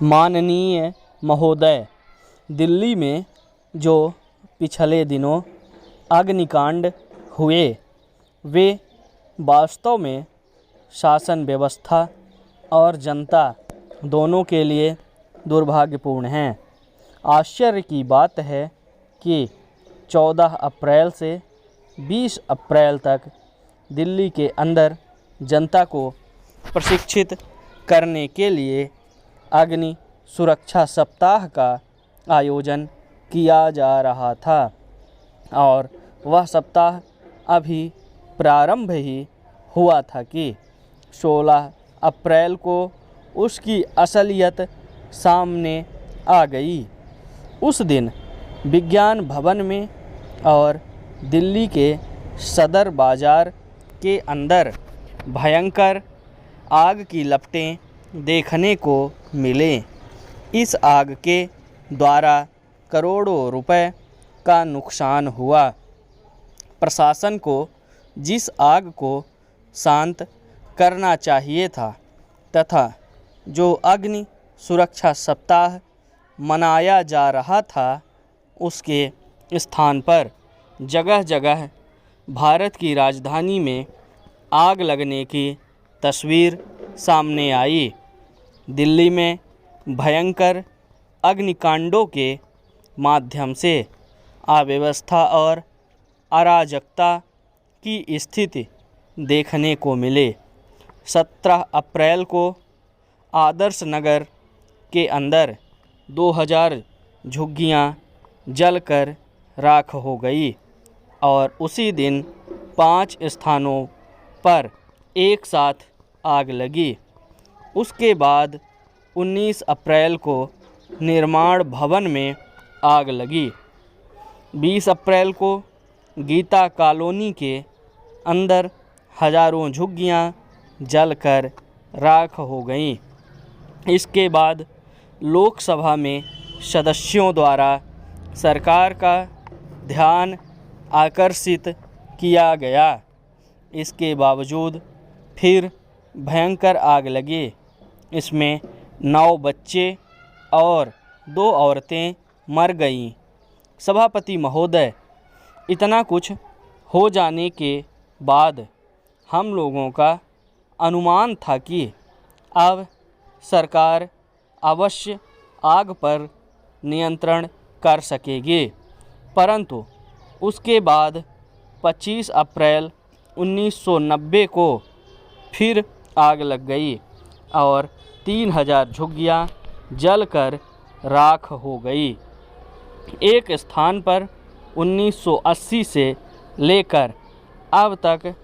माननीय महोदय, दिल्ली में जो पिछले दिनों अग्निकांड हुए वे वास्तव में शासन व्यवस्था और जनता दोनों के लिए दुर्भाग्यपूर्ण हैं। आश्चर्य की बात है कि 14 अप्रैल से 20 अप्रैल तक दिल्ली के अंदर जनता को प्रशिक्षित करने के लिए अग्नि सुरक्षा सप्ताह का आयोजन किया जा रहा था और वह सप्ताह अभी प्रारंभ ही हुआ था कि 16 अप्रैल को उसकी असलियत सामने आ गई। उस दिन विज्ञान भवन में और दिल्ली के सदर बाज़ार के अंदर भयंकर आग की लपटें देखने को मिले। इस आग के द्वारा करोड़ों रुपए का नुकसान हुआ। प्रशासन को जिस आग को शांत करना चाहिए था तथा जो अग्नि सुरक्षा सप्ताह मनाया जा रहा था उसके स्थान पर जगह जगह भारत की राजधानी में आग लगने की तस्वीर सामने आई। दिल्ली में भयंकर अग्निकांडों के माध्यम से अव्यवस्था और अराजकता की स्थिति देखने को मिले। 17 अप्रैल को आदर्श नगर के अंदर 2000 झुग्गियाँ जलकर राख हो गई और उसी दिन 5 स्थानों पर एक साथ आग लगी। उसके बाद 19 अप्रैल को निर्माण भवन में आग लगी। 20 अप्रैल को गीता कॉलोनी के अंदर हजारों झुग्गियाँ जलकर राख हो गईं। इसके बाद लोकसभा में सदस्यों द्वारा सरकार का ध्यान आकर्षित किया गया। इसके बावजूद फिर भयंकर आग लगी। इसमें 9 बच्चे और 2 औरतें मर गईं। सभापति महोदय, इतना कुछ हो जाने के बाद हम लोगों का अनुमान था कि अब सरकार अवश्य आग पर नियंत्रण कर सकेगी, परंतु उसके बाद 25 अप्रैल 1990 को फिर आग लग गई और 3000 झुग्गियाँ जलकर राख हो गई। एक स्थान पर 1980 से लेकर अब तक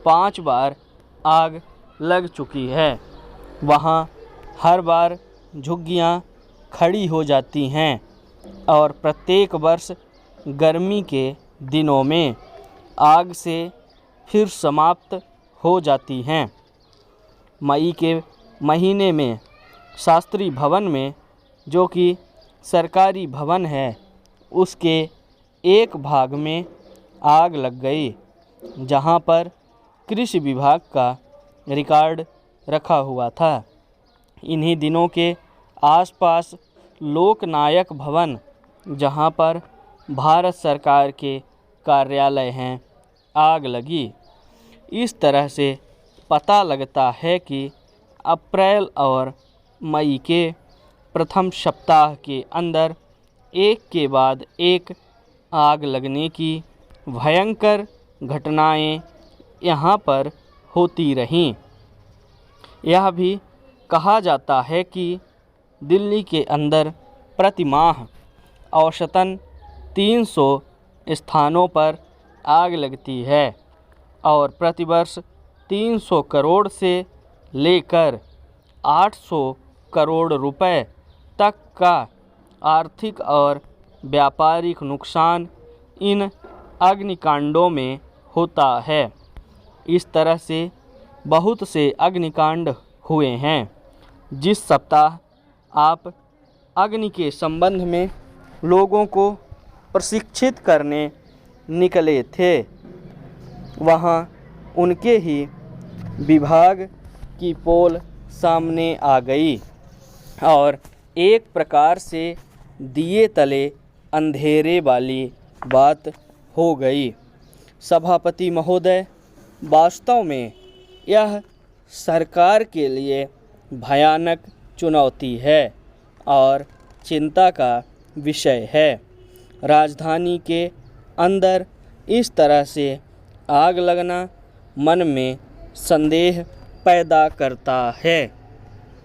5 बार आग लग चुकी है। वहाँ हर बार झुग्गियाँ खड़ी हो जाती हैं और प्रत्येक वर्ष गर्मी के दिनों में आग से फिर समाप्त हो जाती हैं। मई के महीने में शास्त्री भवन में, जो कि सरकारी भवन है, उसके एक भाग में आग लग गई जहां पर कृषि विभाग का रिकॉर्ड रखा हुआ था। इन्हीं दिनों के आसपास लोकनायक भवन, जहां पर भारत सरकार के कार्यालय हैं, आग लगी। इस तरह से पता लगता है कि अप्रैल और मई के प्रथम सप्ताह के अंदर एक के बाद एक आग लगने की भयंकर घटनाएं यहाँ पर होती रहीं। यह भी कहा जाता है कि दिल्ली के अंदर प्रति माह औसतन 300 स्थानों पर आग लगती है और प्रतिवर्ष 300 करोड़ से लेकर 800 करोड़ रुपए तक का आर्थिक और व्यापारिक नुकसान इन अग्निकांडों में होता है। इस तरह से बहुत से अग्निकांड हुए हैं। जिस सप्ताह आप अग्नि के संबंध में लोगों को प्रशिक्षित करने निकले थे, वहाँ उनके ही विभाग की पोल सामने आ गई और एक प्रकार से दिए तले अंधेरे वाली बात हो गई। सभापति महोदय, वास्तव में यह सरकार के लिए भयानक चुनौती है और चिंता का विषय है। राजधानी के अंदर इस तरह से आग लगना मन में संदेह पैदा करता है।